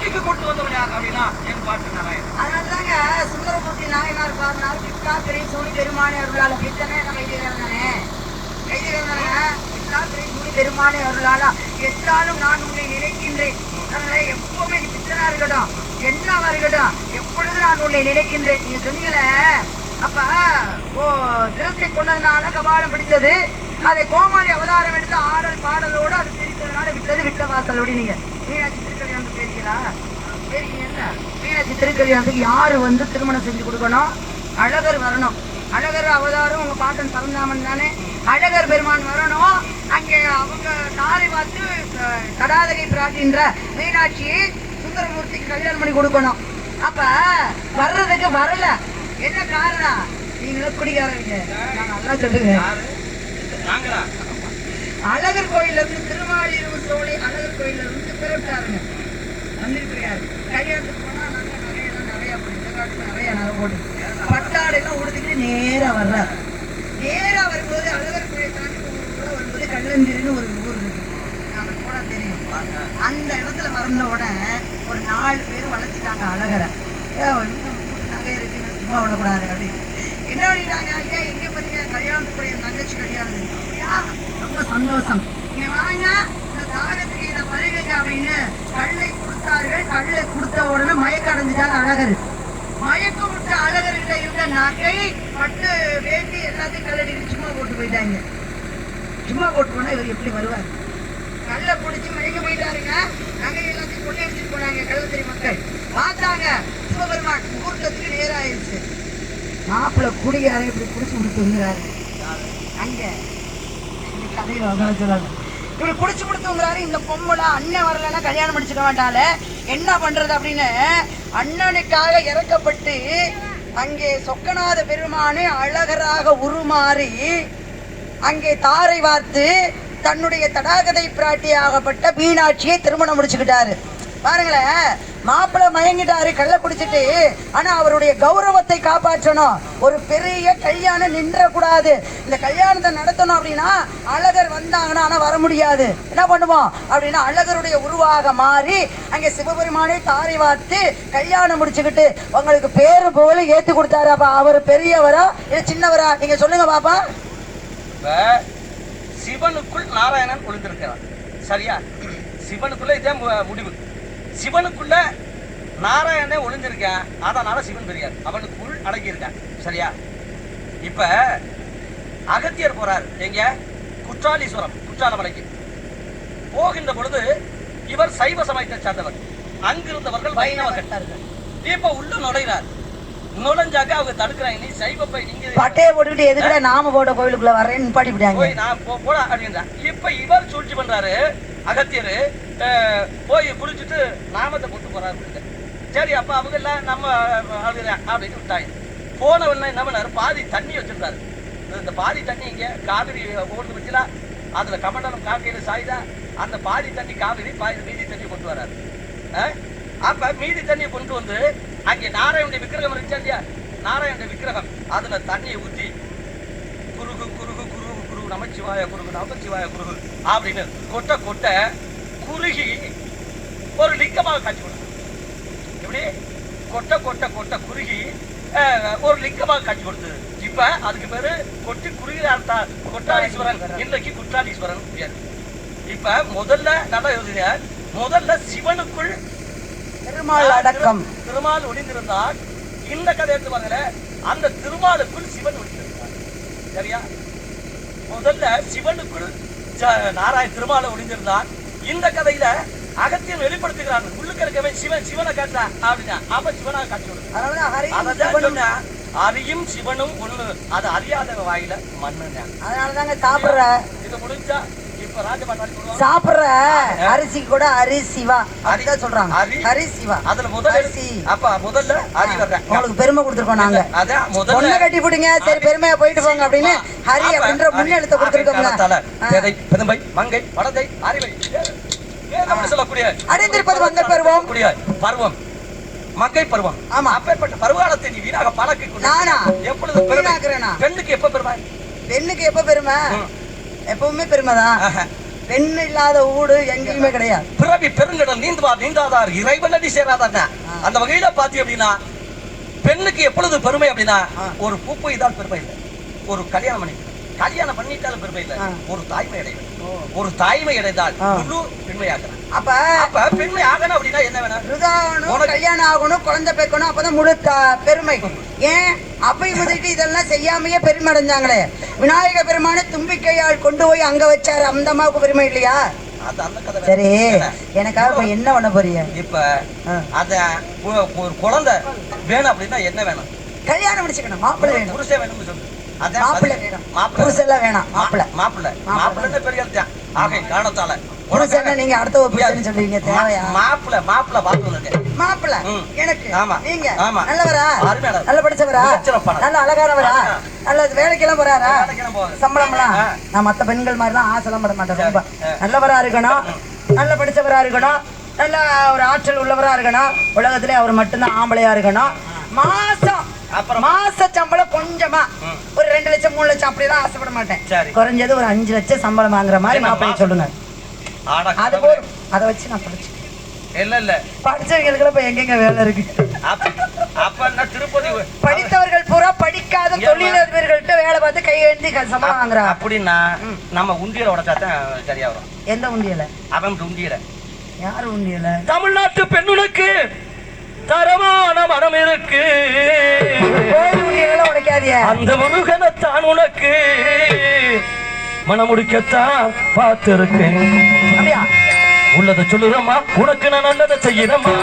பூமிக்கு கொண்டு வந்தவன் யார் அப்படின்னா என் பாட்டு நாராயணன். அதனாலதாங்க சுந்தரமூர்த்தி நாயனார் பாடினார் பித்தாத்திரை சூனி பெருமானே அருளால பித்தனே நம்ம கைதிறந்தானே பித்தாத்திரை சூனி பெருமானே அருளாலா எத்தாலும் நான் உன்னை நினைக்கின்றேன். எப்பவுமே பித்தனா இருக்கட்டும் என்னவா இருக்கட்டும் எப்பொழுது நான் உன்னை நினைக்கின்றேன். நீங்க சொன்னீங்களே அப்ப திருத்தை கொண்டதுனால கபாலம் பிடித்தது, அதை கோமாளி அவதாரம் எடுத்து ஆடல் பாடலோடு அது பிரித்ததுனால விட்டது விட்ட வாசலோடு. நீங்க மீனாட்சி திருக்கல்யாணத்துக்கு பேசுகிறா சரிங்க. மீனாட்சி திருக்கல்யாணத்துக்கு யாரு வந்து திருமணம் செஞ்சு கொடுக்கணும்? அழகர் வரணும். அழகர் அவதாரம் உங்க பாட்டன் பரந்தாமன் தானே. அழகர் பெருமான் வரணும். அங்கே அவங்க தாரை பார்த்து கடாதகை பிராட்டின்ற மீனாட்சியை சுந்தரமூர்த்திக்கு கல்யாணம் பண்ணி கொடுக்கணும். அப்ப வர்றதுக்கு வரல. என்ன காரணம்? நீங்களும் குடிக்காரங்க. நான் நல்லா சொல்லுங்க. அழகர் கோயில இருந்து திருமாலிருவு சோலை அழகர் கோயில இருந்து பிறப்பிட்டாருங்க. வந்திருக்கிறாரு. கல்யாணத்துக்கு போனா நிறைய நிறைய நகை போட்டு பட்டாடைலாம் உடுத்திட்டு நேரா வர்றாரு. நேரா வரும்போது அழகர் கோயில் தாண்டி வரும்போது கல்லந்திரின்னு ஒரு ஊர் இருக்கு. நமக்கு போனா தெரியும். அந்த இடத்துல வந்த உடனே ஒரு 4 பேர் வளைச்சிட்டாங்க அழகரை. நகை இருக்கு சும்மா விடக்கூடாது அப்படின்னு. என்ன பண்ணிட்டாங்க? ஐயா எங்க போறீங்க? கல்யாணத்துக்குரிய தங்கச்சி கல்யாணம். ரொம்ப சந்தோஷம். நீங்க வாங்க இந்த தாகத்துக்கு இதை பருகுங்க அப்படின்னு கல்லை கொடுத்தார்கள். கல்லை கொடுத்த உடனே மயக்க அடைஞ்சிட்டாங்க அழகர். மயக்கம் விட்ட அழகர்கிட்ட இருந்த நகை பட்டு வேண்டி எல்லாத்தையும் கல்லடி சும்மா போட்டு போயிட்டாங்க. சும்மா போட்டு போனா இவர் எப்படி வருவார்? கல்லை பிடிச்சி மயக்க போயிட்டாருங்க. நகை எல்லாத்தையும் கொண்டு எடுத்துட்டு போனாங்க. கள்ளத்திரி மக்கள் பார்த்தாங்க. சிவபெருமான் முகூர்த்தத்துக்கு நேரம் ஆயிடுச்சு. மாப்பிள்ள குடியார இப்படி குடிச்சு கொடுத்து வந்துறாரு. அங்க கதையில சொல்லாங்க. இப்படி குடிச்சு கொடுத்து வந்துறாரு. இந்த பொம்பளை அண்ணன் வரலன்னா கல்யாணம் முடிச்சுக்க மாட்டால என்ன பண்றது அப்படின்னு அண்ணனுக்காக இறக்கப்பட்டு அங்கே சொக்கநாத பெருமானே அழகராக உருமாறி அங்கே தாரை வார்த்து தன்னுடைய தடாகதை பிராட்டியாகப்பட்ட மீனாட்சியை திருமணம் முடிச்சுக்கிட்டாரு. பாருங்களேன், மாப்பிள்ளை மயங்கிட்டாரு கள்ள குடிச்சிட்டு. ஆனா அவருடைய கௌரவத்தை காப்பாற்றணும். ஒரு பெரிய கல்யாணம் நின்றக்கூடாது. இந்த கல்யாணத்தை நடத்தணும் அப்படின்னா அழகர் வந்தாங்கன்னா ஆனா வர முடியாது. என்ன பண்ணுவோம் அப்படின்னா அழகருடைய உருவாக மாறி அங்க சிவபெருமானை தாரை வார்த்து கல்யாணம் முடிச்சுக்கிட்டு உங்களுக்கு பேரு போல ஏத்து கொடுத்தாரு. அப்ப அவர் பெரியவரா இல்ல சின்னவரா? நீங்க சொல்லுங்க பாப்பா. சிவனுக்குள் நாராயணன் ஒளிந்திருக்கிறார். சரியா? சிவனுக்குள்ள இதே முடிவு. சிவனுக்குள்ள நாராயணன் ஒளிஞ்சிருக்கேன். அதனால சிவன் பெரியார். அவனுக்குள் அடங்கி இருக்கான். சரியா? இப்ப அகத்தியர் போறார் எங்க? குற்றாலீஸ்வரம், குற்றாலமலைக்கு போகின்ற பொழுது இவர் சைவ சமயத்தை சார்ந்தவர். அங்கிருந்தவர்கள் வைணவர்கள். இப்ப உள்ள நுழைகிறார். நுழைஞ்சாக்க அவங்க தடுக்கிறாங்க. நீ சைவப்பை நீங்க பட்டையை போட்டுக்கிட்டு எதுக்குடா நாம போட்ட கோயிலுக்குள்ள வரேன்னு பாடிவிட்டாங்க. போய் நான் போடா அப்படின்றா. இப்ப இவர் சூழ்ச்சி பண்றாரு அகத்தியரு. போய் குடிச்சிட்டு நாமத்தை போட்டு போறாரு. சரி அப்ப அவங்க எல்லாம் நம்ம அப்படின்னு விட்டாங்க. போனவன என்ன பண்ணாரு? பாதி தண்ணி வச்சிருந்தாரு. இந்த பாதி தண்ணி இங்க காவிரி ஓடுது வச்சுலா, அதுல கமண்டலம் காக்கையில சாயுதா. அந்த பாதி தண்ணி காவிரி, பாதி மீதி தண்ணி கொண்டு வராரு. அப்ப மீதி தண்ணியை கொண்டு வந்து அங்கே நாராயணுடைய விக்கிரகம் இருந்துச்சா இல்லையா? நாராயணுடைய விக்கிரகம் அதுல தண்ணியை ஊற்றி குருகு குருகு குருகு குரு நமச்சிவாய குருகு நமச்சிவாய குருகு அப்படின்னு கொட்ட கொட்ட குறுகி ஒரு லிங்கமாக காட்சி கொடுக்கும். இப்படி கொட்ட கொட்ட கொட்ட குறுகி ஒரு லிங்கமாக காட்சி கொடுத்தது. இப்ப அதுக்கு பேரு கொட்டி குறுகிறார் கொட்டாலீஸ்வரன். இன்றைக்கு குற்றாலீஸ்வரன் பேர். இப்ப முதல்ல நல்லா யோசிங்க. முதல்ல சிவனுக்குள் திருமால் அடக்கம். திருமால் ஒளிந்திருந்தால் இந்த கதை எடுத்து பாருங்க. அந்த திருமாலுக்குள் சிவன் ஒளிந்திருந்தார். சரியா? முதல்ல சிவனுக்குள் நாராயண திருமால ஒளிந்திருந்தார். இந்த கதையில அகத்தியம் வெளிப்படுத்துகிறாங்க. உள்ளுக்கு இருக்கவே சிவன் சிவனை காட்டா அப்படின்னா அப்ப சிவனாக காட்சி கொடுக்கும். அரியும் சிவனும் ஒண்ணு. அது அறியாத வாயில மண்ணுங்க. அதனாலதாங்க சாப்பிடுற இது முடிஞ்சா இப்ப ராஜபாட்டாளி சாப்பிடுற அரிசி கூட அரிசிவா அதுதான் சொல்றாங்க. அரிசிவா அதுல முதல் அரிசி. அப்ப முதல்ல அரி வர்றேன். உங்களுக்கு பெருமை கொடுத்துருக்கோம் நாங்க. அதான் முதல்ல பொண்ணை கட்டி போடுங்க. சரி பெருமையா போயிட்டு போங்க அப்படின்னு ஹரி அப்படின்ற முன்னெழுத்த கொடுத்துருக்கோங்க. பேதை பெருமை மங்கை வடதை அறிவை சொல்லக்கூடிய அடைந்திருப்பது மங்கை பருவம். பருவம் மங்கை பருவம். ஆமா. அப்பேற்பட்ட பருவகாலத்தை நீ வீணாக பழக்கி நானா எப்பொழுது பெருமை? பெண்ணுக்கு எப்ப பெருமை? பெண்ணுக்கு எப்ப பெருமை? எப்பவுமே பெருமைதான். பெண் இல்லாத ஊடு எங்கேயுமே கிடையாது. பிறவி பெருங்கடல் நீந்துவார் நீந்தாதார் இறைவனடி சேராதாங்க. அந்த வகையில பாத்தி அப்படின்னா பெண்ணுக்கு எப்பொழுது பெருமை அப்படின்னா ஒரு பூப்பு இதால் பெருமை இல்லை, ஒரு கல்யாணம் பண்ணிட்டாலும் பெருமை இல்லை, ஒரு தாய்மை அடைவது. ஒரு தாய்மை அடைந்தால் முழு பெண்மையாகணும். அப்ப பெண்மை ஆகணும் அப்படின்னா என்ன வேணும்? கல்யாணம் ஆகணும், குழந்தை பெக்கணும், அப்பதான் முழு பெருமை. ஏன் அப்பை முதலிட்டு இதெல்லாம் செய்யாமையே பெருமை அடைஞ்சாங்களே. விநாயக பெருமான தும்பிக்கையால் கொண்டு போய் அங்க வச்சாரு, அந்த அம்மாவுக்கு பெருமை இல்லையா? சரி, எனக்காக இப்ப என்ன பண்ண போறீங்க? இப்ப அத ஒரு குழந்தை வேணும் அப்படின்னா என்ன வேணும்? கல்யாணம் முடிச்சுக்கணும், மாப்பிள்ளை வேணும், புருஷன் வேணும்னு சொல்லு. மாப்பிள்ளை வேணும், புருஷன் வேணாம், மாப்பிள்ளை பெரிய ஆகை காரணத்தால புருஷன் நீங்க அடுத்த புருஷன் சொல்லுவீங்க, தேவையா? மாப்பிள்ளை மாப்பிள்ளை எனக்கு நீங்க நல்லவரா, நல்ல படிச்சவரா, நல்ல அழகானவரா, நல்ல வேலைக்கெல்லாம் போறாரா, சம்பளம் எல்லாம்? நான் மத்த பெண்கள் மாதிரி எல்லாம் ஆசைலாம் பட மாட்டேன். ரொம்ப நல்லவரா இருக்கணும், நல்ல படிச்சவரா இருக்கணும், நல்ல ஒரு ஆற்றல் உள்ளவரா இருக்கணும், உலகத்திலே அவர் மட்டும்தான் ஆம்பளையா இருக்கணும். மாச சம்பளம் கொஞ்சமா ஒரு 2 லட்சம் 3 லட்சம் அப்படிலாம் ஆசைப்பட மாட்டேன். குறைஞ்சது ஒரு 5 லட்சம் சம்பளம் வாங்குற மாதிரி மாப்பிள்ளை சொல்லுங்க. அது போதும், அதை வச்சு நான் படிச்சு இல்ல படிச்சவங்களுக்கு இப்ப எங்கெங்க வேலை இருக்கு? திருப்பதி படித்தவர்கள் பூரா படிக்காத தொழிலதிபர்கள்ட்ட வேலை பார்த்து கையெழுந்தி சம்பளம் வாங்குறாங்க. அப்படின்னா நம்ம உண்டியல உடைச்சாதான் சரியா வரும். எந்த உண்டியல? அவன் உண்டியல. யாரு உண்டியல? தமிழ்நாட்டு பெண்ணுக்கு தரமான மனம் இருக்கு, உடைக்காதிய அந்த முருகனைத்தான் உனக்கு மனமுடிக்கத்தான் பார்த்திருக்கேன். அப்படியா? உள்ளதை சொல்லுறமா, உனக்கு நான் நல்லதை செய்யறமா,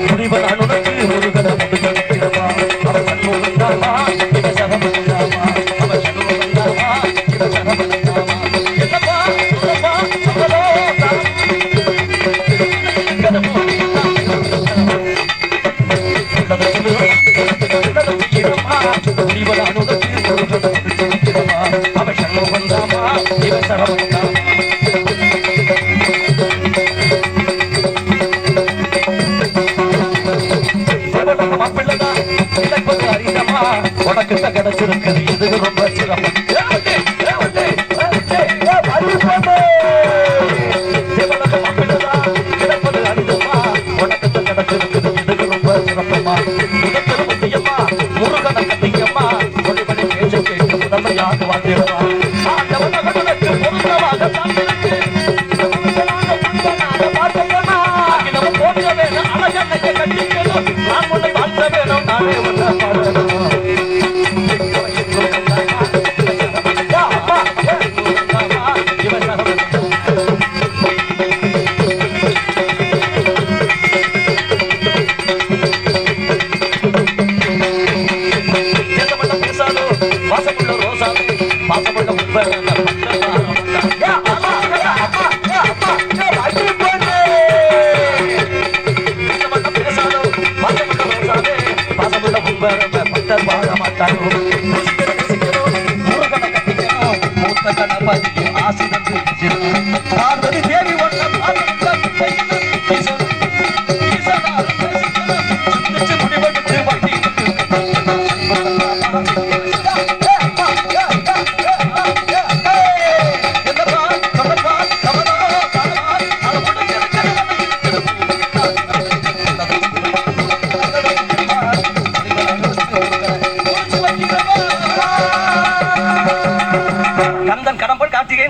முடிவை நான் உனக்கு முருகனை முடிக்கிறமா. அவன் சண்முகந்தாமா, இவன் சகமந்தாமா, அவன் சண்முகந்தாமா, இவன் சகமந்தாமா. என்னப்பா சொல்லப்பா அவளோதா உனக்கிட்ட கிடைச்சிருக்குது இது ரொம்ப சிறப்பு. கிடைப்பது அடிதமா, உனக்கிட்ட கிடைச்சிருக்குது இது ரொம்ப சிறப்புமா. முருகனை கட்டியம்மா, ஒளிபடி பேச்சு கேட்டு முதன்மையாக வாழ்ந்திடமா. நான் உன்னை வாழ்த்த வேணும், நானே உன்னை பாடணும்.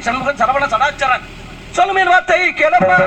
சண்முகன் சரவண சடாச்சரன் சொல்லுமே வார்த்தை கேளப்பா.